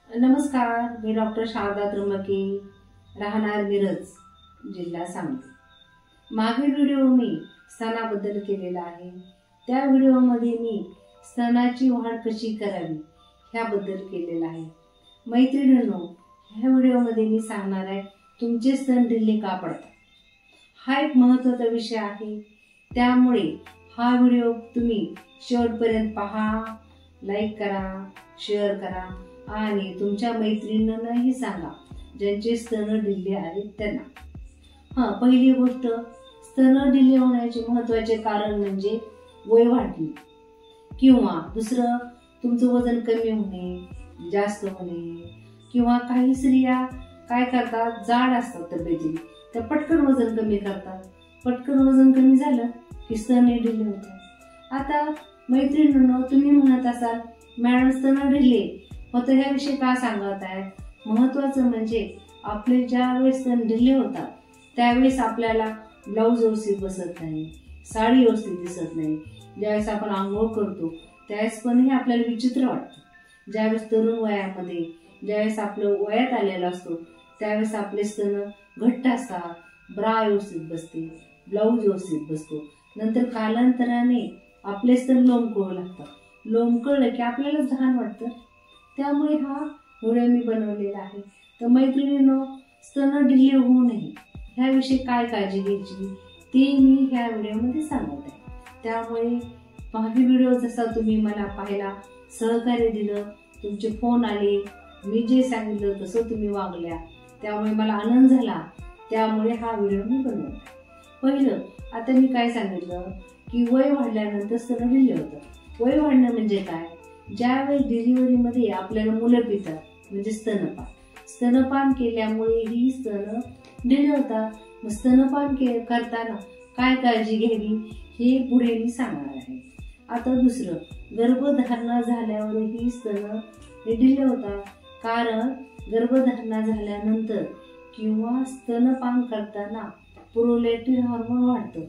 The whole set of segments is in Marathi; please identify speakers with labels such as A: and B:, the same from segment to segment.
A: नमस्कार, मी डॉक्टर शारदा त्र्यंबके, राहणार मिरज, जिल्हा सांगली। मागील व्हिडिओ मी स्तनाबद्दल केलेला आहे। त्या व्हिडिओमध्ये मी स्तनाची वाढ कशी करावी ह्याबद्दल केलेला आहे। मैत्रिणींनो, ह्या व्हिडिओमध्ये मी सांगणार आहे तुमचे स्तन ढिले का पडतात। हा एक महत्त्वाचा विषय आहे, त्यामुळे हा व्हिडिओ तुम्ही शेवटपर्यंत पहा, लाईक करा, शेअर करा आणि तुमच्या मैत्रिणींनाही सांगा ज्यांचे स्तन ढिले आहेत त्यांना। पहिली गोष्ट, स्तन ढिले होण्याचे महत्त्वाचे कारण म्हणजे वय वाढणे किंवा दुसरं तुमचं वजन कमी होणे, जास्त होणे, किंवा काही स्त्रिया काय करतात, जाड असतात तब्येतीने, त्या पटकन वजन कमी करतात। पटकन वजन कमी झालं की स्तन ढिले होतात। आता मैत्रिणींनो, तुम्ही म्हणत असाल मॅडम स्तन ढिले होतं ह्याविषयी का सांगत आहे। महत्वाचं म्हणजे आपले ज्यावेळेस स्तन ढिले होतात त्यावेळेस आपल्याला ब्लाऊज व्यवस्थित बसत नाही, साडी व्यवस्थित दिसत नाही। ज्यावेळेस आपण आंघोळ करतो त्यावेळेस पण हे आपल्याला विचित्र वाटतं। ज्यावेळेस तरुण वयामध्ये, ज्यावेळेस आपलं वयात आलेलं असतो त्यावेळेस आपले स्तन घट्ट असतात, ब्रा व्यवस्थित बसते, ब्लाऊज व्यवस्थित बसतो। नंतर कालांतराने आपले स्तन लोंबकळू लागतात। लोंबकळलं की आपल्याला घाण वाटतं, त्यामुळे हा व्हिडिओ मी बनवलेला आहे। तर मैत्रिणींनो, स्तन ढिले होऊ नये ह्याविषयी काय काळजी घ्यायची ते मी ह्या व्हिडिओमध्ये सांगत आहे। त्यामुळे मागील व्हिडिओ जसा तुम्ही मला पाहायला सहकार्य दिलं, तुमचे फोन आले, मी जे सांगितलं तसं तुम्ही वागल्या, त्यामुळे मला आनंद झाला, त्यामुळे हा व्हिडिओ मी बनवला। पहिलं, आता मी काय सांगितलं की वय वाढल्यानंतर स्तन ढिले होतं। वय वाढणं म्हणजे काय, ज्यावेळेस डिलिव्हरीमध्ये आपल्याला मुलं पितात म्हणजे स्तनपान, स्तनपान केल्यामुळे ही स्तन ढिले होतात। मग स्तनपान करताना काय काळजी घ्यावी हे पुढे मी सांगणार आहे। आता दुसरं, गर्भधारणा झाल्यावरही स्तन ढिले होतात, कारण गर्भधारणा झाल्यानंतर किंवा स्तनपान करताना प्रोलॅक्टिन हार्मोन वाढतं।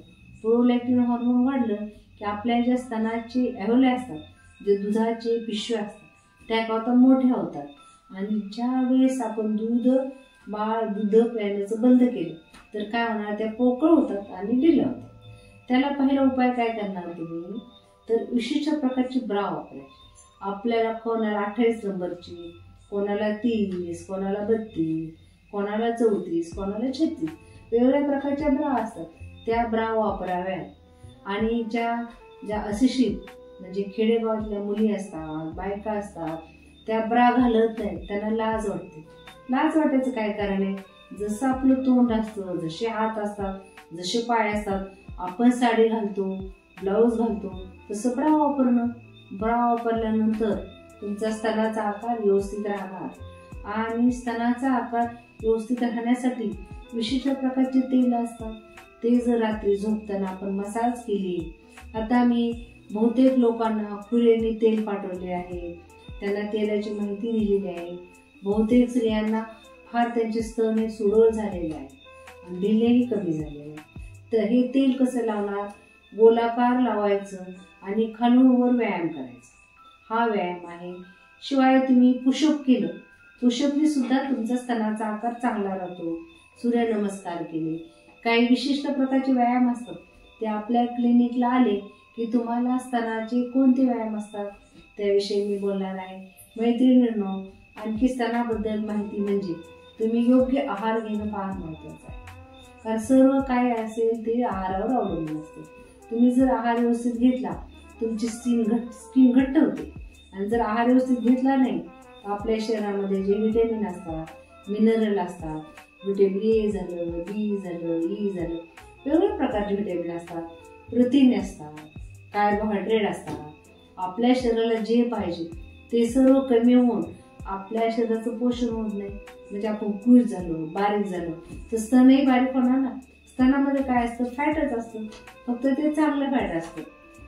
A: प्रोलॅक्टिन हार्मोन वाढलं की आपल्या ज्या स्तनाचे ॲव्होले असतात, जे दुधाचे पिशव्या असतात त्या आता मोठ्या होतात। आणि ज्या वेळेस आपण दूध पिण्याचं बंद केलं तर काय होणार, त्या पोकळ होतात आणि ढिल्या होतात। त्याला पहिला उपाय काय करणार तुम्ही, तर विशिष्ट प्रकारची ब्रा वापरायची। आपल्याला कोणाला 28 नंबरची, कोणाला 30, कोणाला 32, कोणाला 34, कोणाला 36 वेगवेगळ्या प्रकारच्या ब्रा असतात, त्या ब्रा वापराव्यात। आणि ज्या अशिक्षित म्हणजे खेडेगावातल्या मुली असतात, बायका असतात, त्या ब्रा घालत नाहीत, त्यांना लाज वाटते। लाज वाटायचं काय कारण आहे, जसं आपलं तोंड असतं, जसे हात असतात, जसे पाय असतात, आपण साडी घालतो, ब्लाऊज घालतो, तसं ब्रा वापरणं। ब्रा वापरल्यानंतर तुमचा स्तनाचा आकार व्यवस्थित राहणार। आणि स्तनाचा आकार व्यवस्थित राहण्यासाठी विशिष्ट प्रकारचे तेल असतात, ते जर रात्री झोपताना आपण मसाज केली, आता मी बहुतेक लोकांना कुरिअरने तेल पाठवले आहे, त्यांना तेलाची माहिती दिलेली आहे। बहुतेक स्त्रियांना फार त्यांचे स्तन सुडोळ झालेले आहे आणि ढिलेही कमी झालेले आहे। तर हे तेल कसं लावणार, गोलाकार लावायचं आणि खालून वर व्यायाम करायचा, हा व्यायाम आहे। शिवाय तुम्ही पुशअप केलं, पुशअपने सुद्धा तुमचा स्तनाचा आकार चांगला राहतो। सूर्यनमस्कार केले, काही विशिष्ट प्रकारचे व्यायाम असतात, ते आपल्या क्लिनिकला आले की तुम्हाला स्तनाचे कोणते व्यायाम असतात त्याविषयी मी बोलणार आहे। मैत्रिणींनो, आणखी स्तनाबद्दल माहिती म्हणजे तुम्ही योग्य आहार घेणं फार महत्त्वाचं आहे, कारण सर्व काय असेल ते आहारावर अवलंबून असते। तुम्ही जर आहार व्यवस्थित घेतला तुमची स्किन घट्ट होते, आणि जर आहार व्यवस्थित घेतला नाही तर आपल्या शरीरामध्ये जे व्हिटॅमिन असतात, मिनरल असतात, व्हिटॅमिन ए झालं, बी झालं, ई झालं, वेगवेगळ्या प्रकारचे व्हिटॅमिन असतात, प्रथिने असतात, कार्बोहायड्रेट असतात, आपल्या शरीराला जे पाहिजे ते सर्व कमी होऊन आपल्या शरीराचं पोषण होत नाही, म्हणजे आपण कुज झालो, बारीक झालो तर स्तनही बारीक होणार ना। स्तनामध्ये काय असतं, फॅटच असतं, फक्त ते चांगलं फॅट असतं।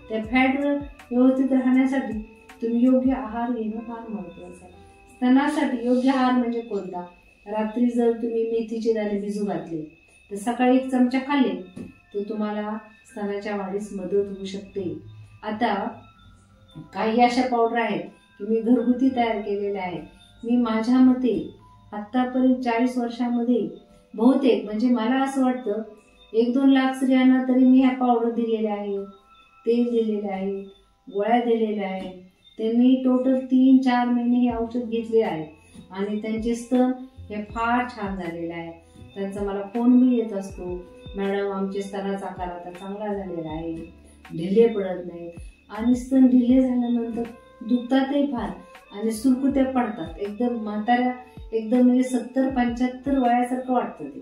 A: त्या फॅटवर व्यवस्थित राहण्यासाठी तुम्ही योग्य आहार घेणं फार महत्त्वाचं आहे। स्तनासाठी योग्य आहार म्हणजे कोणता, रात्री जर तुम्ही मेथीचे दाणे भिजू घातले तर सकाळी 1 चमचा खाल्ले तर तुम्हाला स्तनाच्या वाढीस मदत होऊ शकते। आता काही अशा पावडर आहेत की मी घरगुती तयार केलेल्या आहेत, मी माझ्या मते आतापर्यंत 40 वर्षामध्ये बहुतेक म्हणजे मला असं वाटतं 1-2 लाख स्त्रियांना तरी मी ह्या पावडर दिलेल्या आहे, तेल दिलेले आहे, गोळ्या दिलेल्या आहे. त्यांनी टोटल 3-4 महिने हे औषध घेतले आहे आणि त्यांचे स्तन हे फार छान झालेले आहे. त्यांचा मला फोन बी येत असतो, मॅडम आमचे स्तनाचा आकार आता चांगला झालेला आहे, ढिले पडत नाही. आणि स्तन ढिले झाल्यानंतर दुखतातही फार आणि सुरकुत्या पडतात, एकदम म्हाताऱ्या एकदम म्हणजे 70-75 वयासारखं वाटतं ते.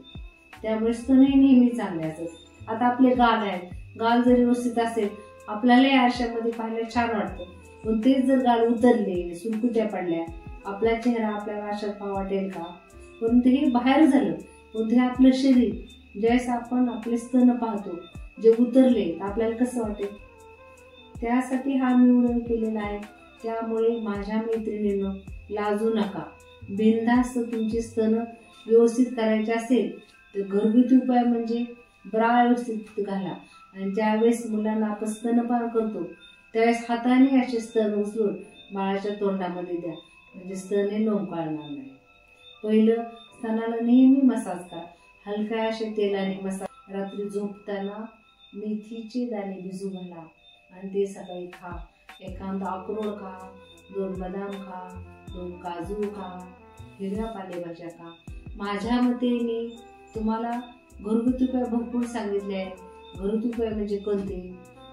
A: त्यामुळे स्तनही नेहमी चांगले असतात. आता आपले गाल आहेत, गाल जर व्यवस्थित असेल आपल्यालाही आरशामध्ये पाहायला छान वाटतं, पण तेच जर गाल उतरले, सुरकुत्या पडल्या, आपला चेहरा आपल्याला आरशात पाहावा वाटेल का? परंतु हे बाहेर झालं, पण ते आपलं शरीर ज्यावेळेस आपण आपले स्तन पाहतो जे उतरले आपल्याला कसं वाटेल? त्यासाठी हा मी व्हिडिओ केलेला आहे. त्यामुळे माझ्या मैत्रिणींनो लाजू नका, बिनधास्त तुमचे स्तन व्यवस्थित करायचे असेल तर घरगुती उपाय म्हणजे ब्रा व्यवस्थित घाला. आणि ज्यावेळेस मुलांना आपण स्तनपान करतो त्यावेळेस हाताने असे स्तन उचलून बाळाच्या तोंडामध्ये द्या, म्हणजे स्तन हे लोंबकळणार नाही. पहिलं स्तनाला नेहमी मसाज करा, हलक्या अशा तेलाने मसाज. रात्री झोपताना मेथीचे दाणे भिजू घाला आणि ते सकाळी खा. एखादा अक्रोड खा, 2 बदाम खा, 2 काजू खा, हिरव्या पालेभाज्या खा. माझ्या मते मी तुम्हाला घरगुती उपाय भरपूर सांगितले आहेत. घरगुती उपाय म्हणजे कोणते?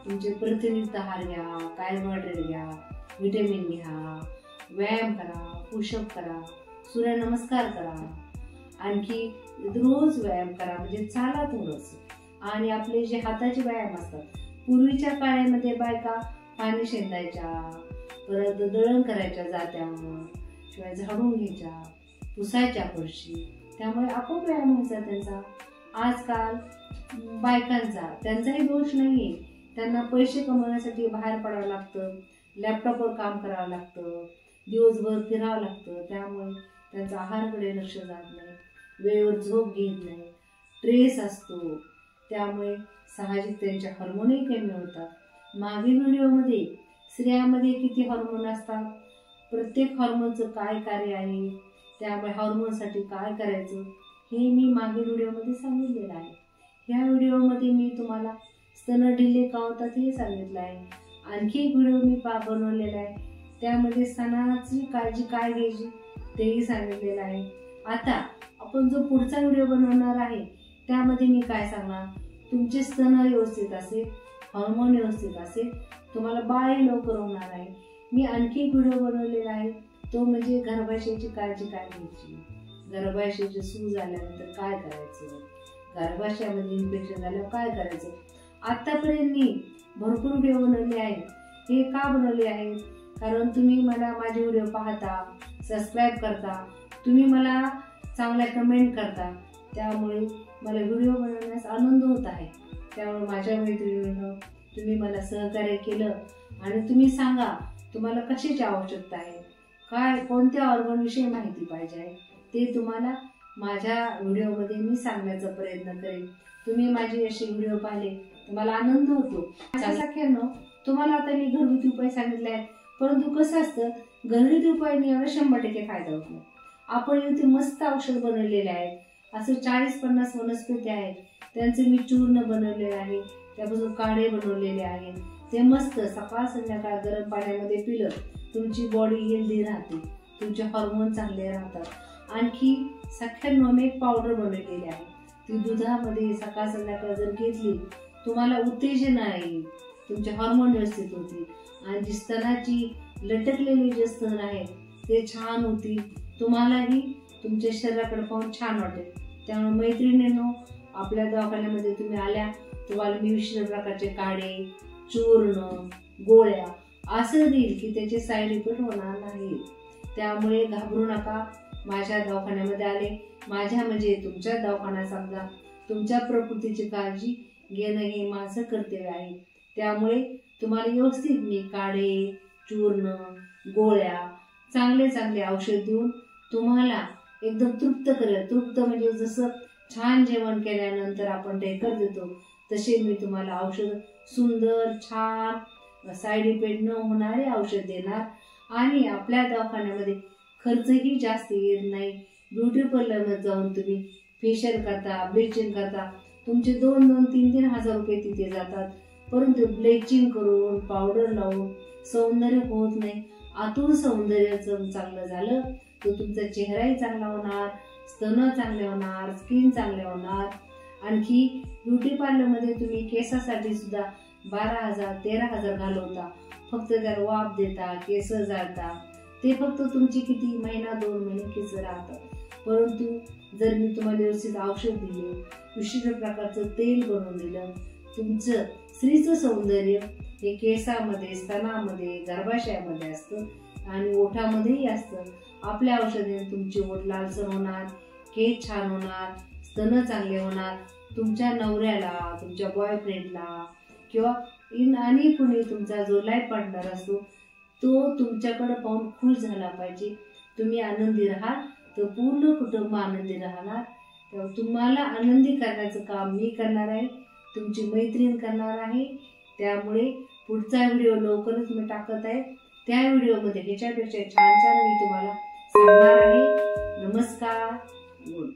A: तुमचे प्रथिनयुक्त आहार घ्या, कार्बोहायड्रेट घ्या, व्हिटॅमिन घ्या, व्यायाम करा, पुशअप करा, सूर्यनमस्कार करा, आणखी रोज व्यायाम करा, म्हणजे चाला थोडंसं. आणि आपले जे हाताचे व्यायाम असतात, पूर्वीच्या काळामध्ये बायका पाणी शेंदायच्या, परत दळण करायच्या जात्यावर, शिवाय झाडून घ्यायच्या, पुसायच्या फरशी, त्यामुळे आपोआप व्यायाम व्हायचा त्यांचा. आजकाल बायकांचा त्यांचाही दोष नाहीये, त्यांना पैसे कमवण्यासाठी बाहेर पडावं लागतं, लॅपटॉपवर काम करावं लागतं, दिवसभर फिरावं लागतं, त्यामुळे त्यांचा आहाराकडे लक्ष जात नाही, वेळेवर झोप घेत नाही, स्ट्रेस असतो, त्यामुळे साहजिक त्यांचे हार्मोनही कमी होतात. मागील व्हिडिओमध्ये स्त्रियांमध्ये किती हार्मोन असतात, प्रत्येक हार्मोनचं काय कार्य आहे, त्यामुळे हार्मोनसाठी काय करायचं हे मी मागील व्हिडिओमध्ये सांगितलेलं आहे. ह्या व्हिडिओमध्ये मी तुम्हाला स्तन ढिले का होतात हे सांगितलं आहे. आणखी एक व्हिडिओ मी बनवलेला आहे, त्यामध्ये स्तनाची काळजी काय घ्यायची तेही सांगितलेलं आहे. आता आपण जो पुढचा व्हिडिओ बनवणार आहे त्यामध्ये मी काय सांगणार, तुमचे स्तन व्यवस्थित असेल, हार्मोन व्यवस्थित असेल, तुम्हाला बाळही लवकर होणार आहे. मी आणखी एक व्हिडिओ बनवलेला आहे, तो म्हणजे गर्भाशयाची काळजी काय घ्यायची, गर्भाशयाची सूज आल्यानंतर काय करायचं, गर्भाशयामध्ये इन्फेक्शन झाल्यावर काय करायचं. आतापर्यंत मी भरपूर व्हिडिओ बनवले आहेत. हे का बनवले आहेत? कारण तुम्ही मला माझे व्हिडिओ पाहता, सबस्क्राईब करता, तुम्ही मला चांगल्या कमेंट करता, त्यामुळे मला व्हिडिओ बनवण्यास आनंद होत आहे. त्यामुळे माझ्या मैत्रिणींनो तुम्ही मला सहकार्य केलं आणि तुम्ही सांगा तुम्हाला कशाची आवश्यकता आहे, काय कोणत्या ऑर्गनविषयी माहिती पाहिजे आहे, ते तुम्हाला माझ्या व्हिडिओमध्ये मी सांगण्याचा प्रयत्न करेन. तुम्ही माझे असे व्हिडिओ पाहिले तर मला आनंद होतो. सख्यांनो तुम्हाला आता मी घरगुती उपाय सांगितले आहेत, परंतु कसं असतं घरगुती उपायाने एवढा 100% फायदा होत नाही. आपण इथे मस्त औषध बनवलेले आहेत, असं 40-50 वनस्पती आहेत, त्यांचे मी चूर्ण बनवलेले आहे, त्यापासून काढे बनवलेले आहेत. ते मस्त सकाळ संध्याकाळ गरम पाण्यामध्ये पिलं तुमची बॉडी हेल्दी राहते, तुमचे हार्मोन चांगले राहतात. आणखी सख्यांनो मी एक पावडर बनवलेली आहे, ती दुधामध्ये सकाळ संध्याकाळ जर घेतली तुम्हाला उत्तेजना येईल, तुमचे हार्मोन व्यवस्थित होतील आणि जी स्तनाची लटकलेली जे स्तन आहेत ते छान होतील, तुम्हालाही तुमच्या शरीराकडे पाहून छान वाटेल. त्यामुळे मैत्रिणींनो आपल्या दवाखान्यामध्ये तुम्ही आल्या तुम्हाला मी विविध प्रकारचे काढे, चूर्ण, गोळ्या असं देईल की त्याचे साईड इफेक्ट होणार नाही. त्यामुळे घाबरू नका. माझ्या दवाखान्यामध्ये आले, माझ्या म्हणजे तुमच्या दवाखान्यात समजा तुमच्या प्रकृतीची काळजी घेणं हे माझं कर्तव्य आहे. त्यामुळे तुम्हाला व्यवस्थित मी काढे, चूर्ण, गोळ्या, चांगले चांगले औषध देऊन तुम्हाला एकदम तृप्त करेल. तृप्त म्हणजे जसं छान जेवण केल्यानंतर आपण ढेकर देतो तसे मी तुम्हाला औषध सुंदर छान साईड इफेक्ट न होणारे औषध देणार आणि आपल्या दवाखान्यामध्ये खर्चही जास्त येत नाही. ब्युटी पार्लरमध्ये जाऊन तुम्ही फेशियल करता, ब्लिचिंग करता, तुमचे 2-3 हजार रुपये तिथे जातात. परंतु ब्लिचिंग करून पावडर लावून सौंदर्य होत नाही. आतून सौंदर्य चांगलं झालं तर तुमचा चेहराही चांगला होणार, स्तन चांगले होणार, स्किन चांगले होणार. आणखी ब्युटी पार्लरमध्ये तुम्ही केसासाठी सुद्धा 12,000-13,000 घालवता, फक्त त्याला वाफ देता, केस जाळता. ते फक्त तुमची किती महिना-2 महिने केस राहतात. परंतु जर मी तुम्हाला व्यवस्थित औषध दिले, विशिष्ट प्रकारचं तेल बनवून दिलं, तुमचं स्त्रीचं सौंदर्य हे केसामध्ये, स्तनामध्ये, गर्भाशयामध्ये असतं आणि ओठामध्येही असतं. आपल्या औषधाने तुमची ओठ लालसर होणार, केस छान होणार, स्तन चांगले होणार. तुमच्या नवऱ्याला, तुमच्या बॉयफ्रेंडला किंवा आणि कुणी तुमचा जो लाईफ पार्टनर असतो तो तुमच्याकडे पाहून खुश झाला पाहिजे. तुम्ही आनंदी राहाल तर पूर्ण कुटुंब आनंदी राहणार. तेव्हा तुम्हाला आनंदी करण्याचं काम मी करणार आहे, तुमची मैत्रीण करणार आहे. त्यामुळे पुढचा व्हिडिओ लवकरच मी टाकत आहे. त्या व्हिडिओमध्ये ह्याच्यापेक्षा छान छान मी तुम्हाला सांगणार आहे. नमस्कार. गुड.